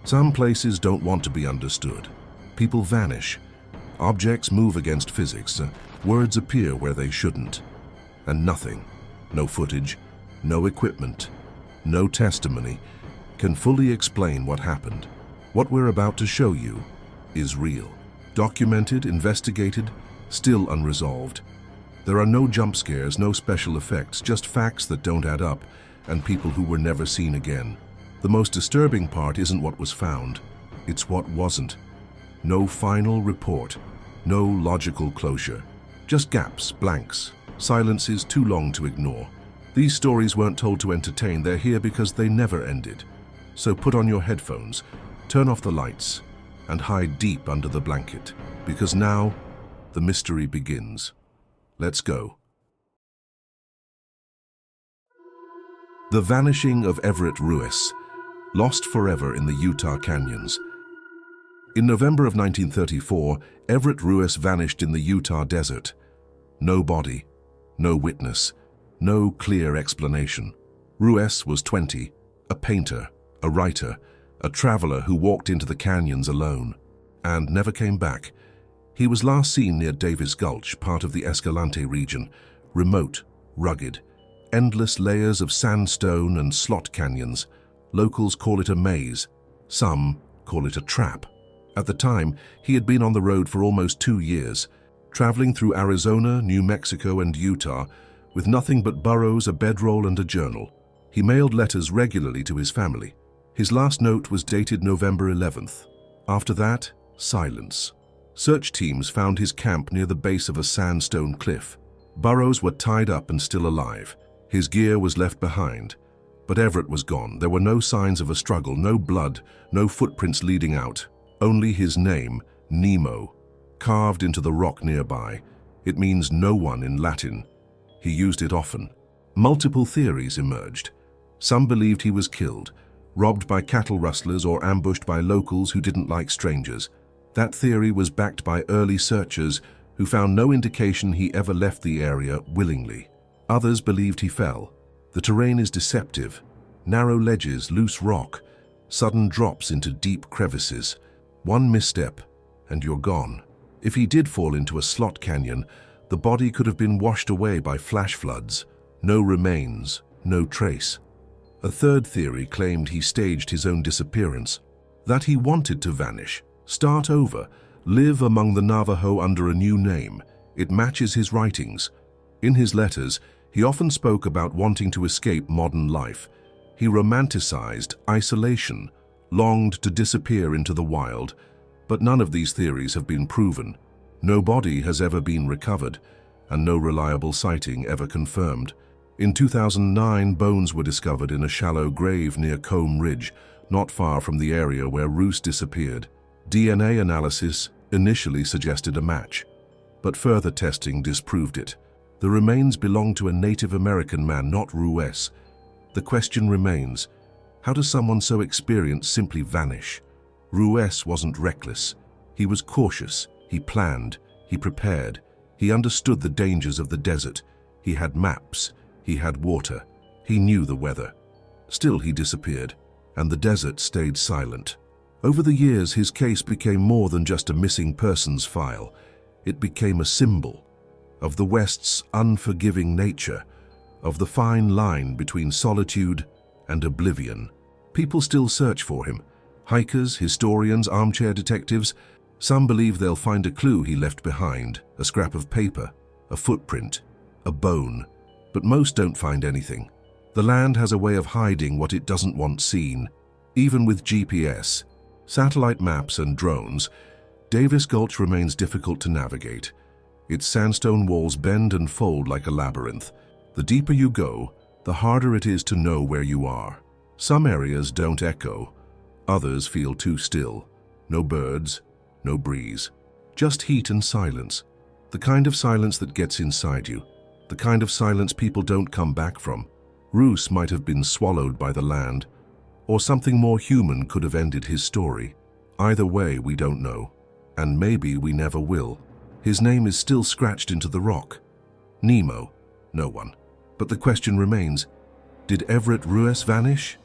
Some places don't want to be understood. People vanish. Objects move against physics. Words appear where they shouldn't. And nothing, no footage, no equipment, no testimony, can fully explain what happened. What we're about to show you is real. Documented, investigated, still unresolved. There are no jump scares, no special effects, just facts that don't add up, and people who were never seen again. The most disturbing part isn't what was found, it's what wasn't. No final report, no logical closure. Just gaps, blanks, silences too long to ignore. These stories weren't told to entertain, they're here because they never ended. So put on your headphones, turn off the lights, and hide deep under the blanket, because now the mystery begins. Let's go. The vanishing of Everett Ruess, lost forever in the Utah canyons. In November of 1934, Everett Ruess vanished in the Utah desert. No body, no witness, no clear explanation. Ruess was 20, a painter, a writer, a traveler who walked into the canyons alone, and never came back. He was last seen near Davis Gulch, part of the Escalante region, remote, rugged, endless layers of sandstone and slot canyons. Locals call it a maze, some call it a trap. At the time, he had been on the road for almost 2 years, traveling through Arizona, New Mexico, and Utah, with nothing but burros, a bedroll, and a journal. He mailed letters regularly to his family. His last note was dated November 11th. After that, silence. Search teams found his camp near the base of a sandstone cliff. Burros were tied up and still alive. His gear was left behind. But Everett was gone. There were no signs of a struggle, no blood, no footprints leading out. Only his name, NEMO, carved into the rock nearby. It means no one in Latin. He used it often. Multiple theories emerged. Some believed he was killed, robbed by cattle rustlers or ambushed by locals who didn't like strangers. That theory was backed by early searchers who found no indication he ever left the area willingly. Others believed he fell. The terrain is deceptive. Narrow ledges, loose rock, sudden drops into deep crevices. One misstep, and you're gone. If he did fall into a slot canyon, the body could have been washed away by flash floods. No remains, no trace. A third theory claimed he staged his own disappearance, that he wanted to vanish, start over, live among the Navajo under a new name. It matches his writings. In his letters, he often spoke about wanting to escape modern life. He romanticized isolation, longed to disappear into the wild, but none of these theories have been proven. No body has ever been recovered, and no reliable sighting ever confirmed. In 2009, bones were discovered in a shallow grave near Combe Ridge, not far from the area where Ruess disappeared. DNA analysis initially suggested a match, but further testing disproved it. The remains belong to a Native American man, not Ruess. The question remains, how does someone so experienced simply vanish? Ruess wasn't reckless. He was cautious. He planned. He prepared. He understood the dangers of the desert. He had maps. He had water. He knew the weather. Still, he disappeared, and the desert stayed silent. Over the years, his case became more than just a missing persons file. It became a symbol of the West's unforgiving nature, of the fine line between solitude and oblivion. People still search for him. Hikers, historians, armchair detectives. Some believe they'll find a clue he left behind, a scrap of paper, a footprint, a bone. But most don't find anything. The land has a way of hiding what it doesn't want seen. Even with GPS, satellite maps and drones, Davis Gulch remains difficult to navigate. Its sandstone walls bend and fold like a labyrinth. The deeper you go, the harder it is to know where you are. Some areas don't echo. Others feel too still. No birds, no breeze. Just heat and silence. The kind of silence that gets inside you. The kind of silence people don't come back from. Ruess might have been swallowed by the land, or something more human could have ended his story. Either way, we don't know, and maybe we never will. His name is still scratched into the rock. NEMO, no one. But the question remains, did Everett Ruess vanish?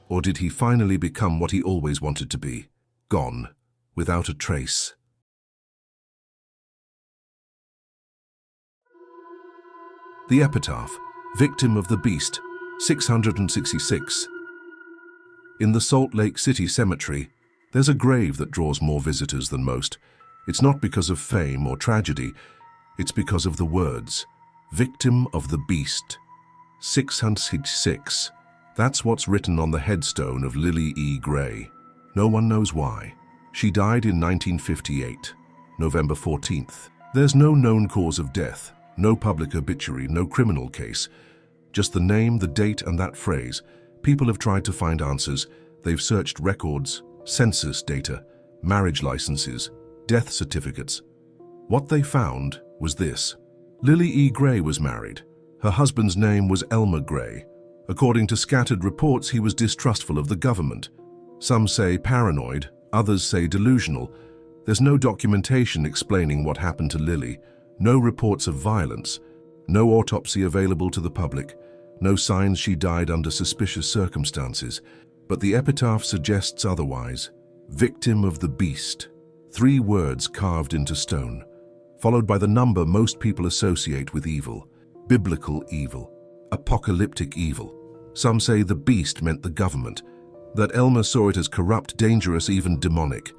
Or did he finally become what he always wanted to be? Gone, without a trace. The epitaph, victim of the beast, 666. In the Salt Lake City Cemetery, there's a grave that draws more visitors than most. It's not because of fame or tragedy, it's because of the words, victim of the beast, 666. That's what's written on the headstone of Lily E. Gray. No one knows why. She died in 1958, November 14th. There's no known cause of death, no public obituary, no criminal case. Just the name, the date, and that phrase. People have tried to find answers. They've searched records, census data, marriage licenses, death certificates. What they found was this. Lily E. Gray was married. Her husband's name was Elmer Gray. According to scattered reports, he was distrustful of the government. Some say paranoid, others say delusional. There's no documentation explaining what happened to Lily, no reports of violence, no autopsy available to the public, no signs she died under suspicious circumstances. But the epitaph suggests otherwise. Victim of the beast. 3 words carved into stone, followed by the number most people associate with evil. Biblical evil. Apocalyptic evil. Some say the beast meant the government, that Elmer saw it as corrupt, dangerous, even demonic.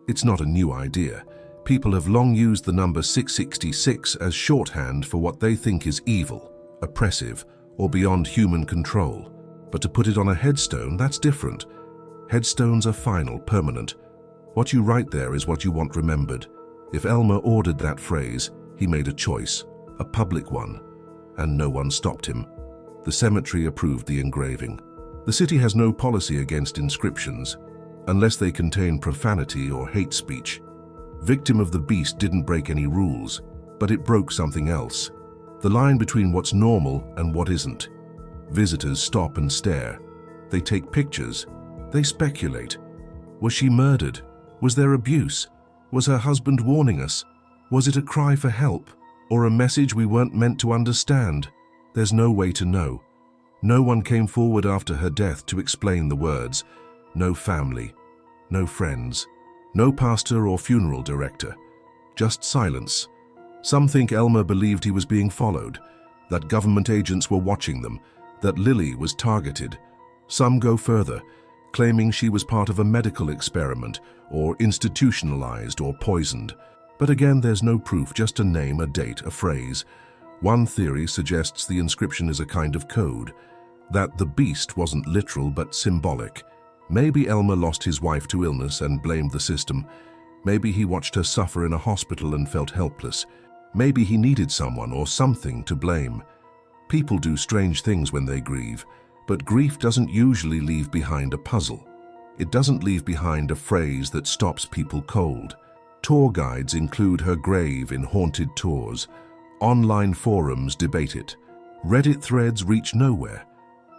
It's not a new idea. People have long used the number 666 as shorthand for what they think is evil, oppressive, or beyond human control. But to put it on a headstone, that's different. Headstones are final, permanent. What you write there is what you want remembered. If Elmer ordered that phrase, he made a choice, a public one, and no one stopped him. The cemetery approved the engraving. The city has no policy against inscriptions, unless they contain profanity or hate speech. Victim of the beast didn't break any rules, but it broke something else. The line between what's normal and what isn't. Visitors stop and stare. They take pictures. They speculate. Was she murdered? Was there abuse? Was her husband warning us? Was it a cry for help? Or a message we weren't meant to understand? There's no way to know. No one came forward after her death to explain the words. No family, no friends, no pastor or funeral director. Just silence. Some think Elmer believed he was being followed, that government agents were watching them, that Lily was targeted. Some go further, claiming she was part of a medical experiment or institutionalized or poisoned. But again, there's no proof, just a name, a date, a phrase. One theory suggests the inscription is a kind of code, that the beast wasn't literal but symbolic. Maybe Elmer lost his wife to illness and blamed the system. Maybe he watched her suffer in a hospital and felt helpless. Maybe he needed someone or something to blame. People do strange things when they grieve, but grief doesn't usually leave behind a puzzle. It doesn't leave behind a phrase that stops people cold. Tour guides include her grave in haunted tours. Online forums debate it. Reddit threads reach nowhere.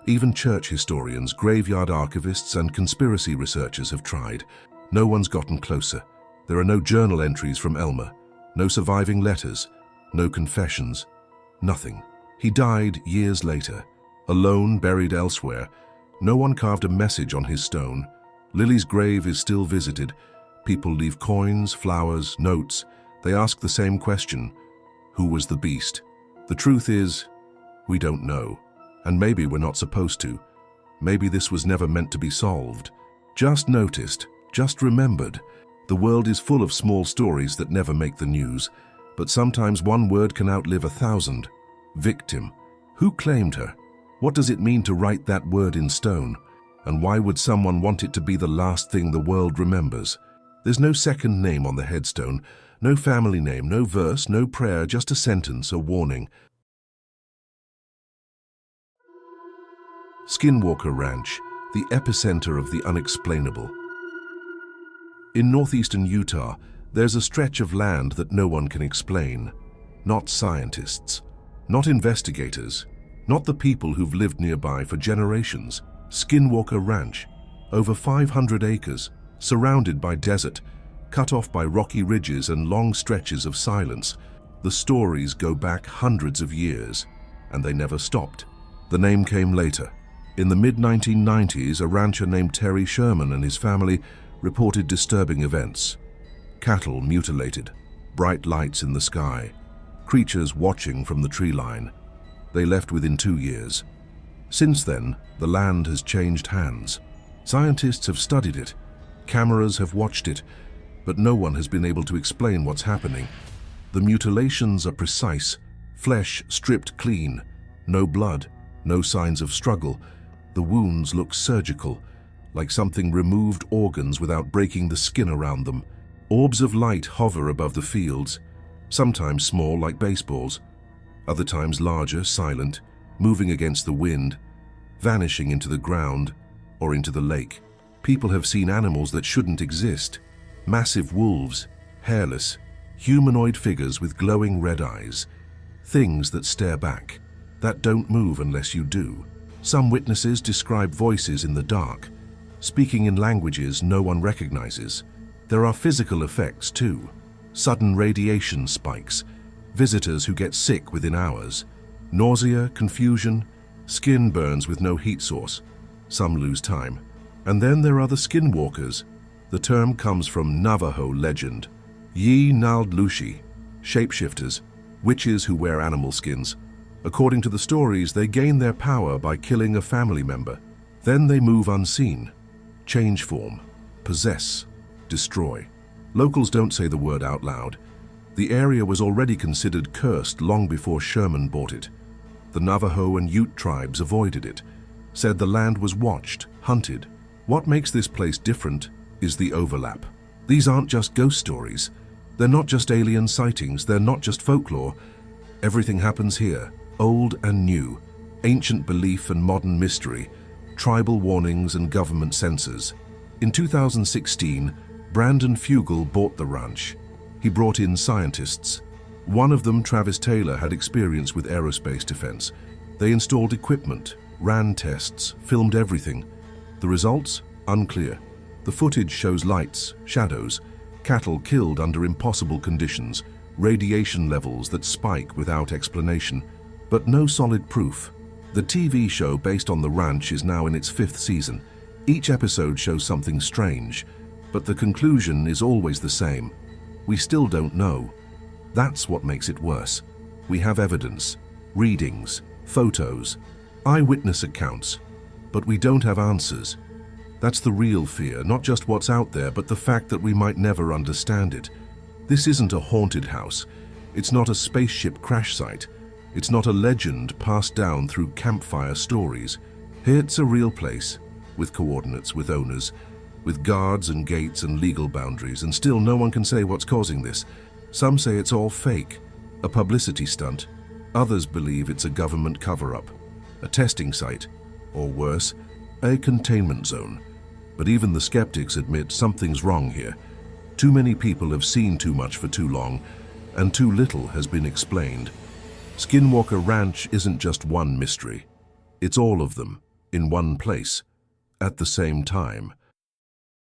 Even church historians, graveyard archivists, and conspiracy researchers have tried. No one's gotten closer. There are no journal entries from Elmer, no surviving letters, no confessions, nothing. He died years later, alone, buried elsewhere. No one carved a message on his stone. Lily's grave is still visited. People leave coins, flowers, notes. They ask the same question: who was the beast? The truth is, we don't know. And maybe we're not supposed to. Maybe this was never meant to be solved. Just noticed, just remembered. The world is full of small stories that never make the news, but sometimes one word can outlive 1,000. Victim. Who claimed her? What does it mean to write that word in stone? And why would someone want it to be the last thing the world remembers? There's no second name on the headstone, no family name, no verse, no prayer, just a sentence, a warning. Skinwalker Ranch, the epicenter of the unexplainable. In northeastern Utah, there's a stretch of land that no one can explain. Not scientists, not investigators, not the people who've lived nearby for generations. Skinwalker Ranch, over 500 acres, surrounded by desert, cut off by rocky ridges and long stretches of silence. The stories go back hundreds of years, and they never stopped. The name came later, In the mid-1990s, a rancher named Terry Sherman and his family reported disturbing events. Cattle mutilated, bright lights in the sky, creatures watching from the tree line. They left within 2 years. Since then, the land has changed hands. Scientists have studied it, cameras have watched it, but no one has been able to explain what's happening. The mutilations are precise, flesh stripped clean, no blood, no signs of struggle. The wounds look surgical, like something removed organs without breaking the skin around them. Orbs of light hover above the fields, sometimes small like baseballs, other times larger, silent, moving against the wind, vanishing into the ground or into the lake. People have seen animals that shouldn't exist. Massive wolves, hairless, humanoid figures with glowing red eyes. Things that stare back, that don't move unless you do. Some witnesses describe voices in the dark, speaking in languages no one recognizes. There are physical effects too. Sudden radiation spikes, visitors who get sick within hours, nausea, confusion, skin burns with no heat source. Some lose time. And then there are the skinwalkers. The term comes from Navajo legend. Yi-Nald-Lushi, shapeshifters, witches who wear animal skins. According to the stories, they gain their power by killing a family member. Then they move unseen, change form, possess, destroy. Locals don't say the word out loud. The area was already considered cursed long before Sherman bought it. The Navajo and Ute tribes avoided it, said the land was watched, hunted. What makes this place different is the overlap. These aren't just ghost stories. They're not just alien sightings. They're not just folklore. Everything happens here, old and new, ancient belief and modern mystery, tribal warnings and government censors. In 2016, Brandon Fugel bought the ranch. He brought in scientists. One of them, Travis Taylor, had experience with aerospace defense. They installed equipment, ran tests, filmed everything. The results? Unclear. The footage shows lights, shadows, cattle killed under impossible conditions, radiation levels that spike without explanation, but no solid proof. The TV show based on the ranch is now in its 5th season. Each episode shows something strange, but the conclusion is always the same. We still don't know. That's what makes it worse. We have evidence, readings, photos, eyewitness accounts, but we don't have answers. That's the real fear, not just what's out there, but the fact that we might never understand it. This isn't a haunted house. It's not a spaceship crash site. It's not a legend passed down through campfire stories. It's a real place, with coordinates, with owners, with guards and gates and legal boundaries, and still no one can say what's causing this. Some say it's all fake, a publicity stunt. Others believe it's a government cover-up, a testing site, or worse, a containment zone. But even the skeptics admit something's wrong here. Too many people have seen too much for too long, and too little has been explained. Skinwalker Ranch isn't just one mystery. It's all of them, in one place, at the same time.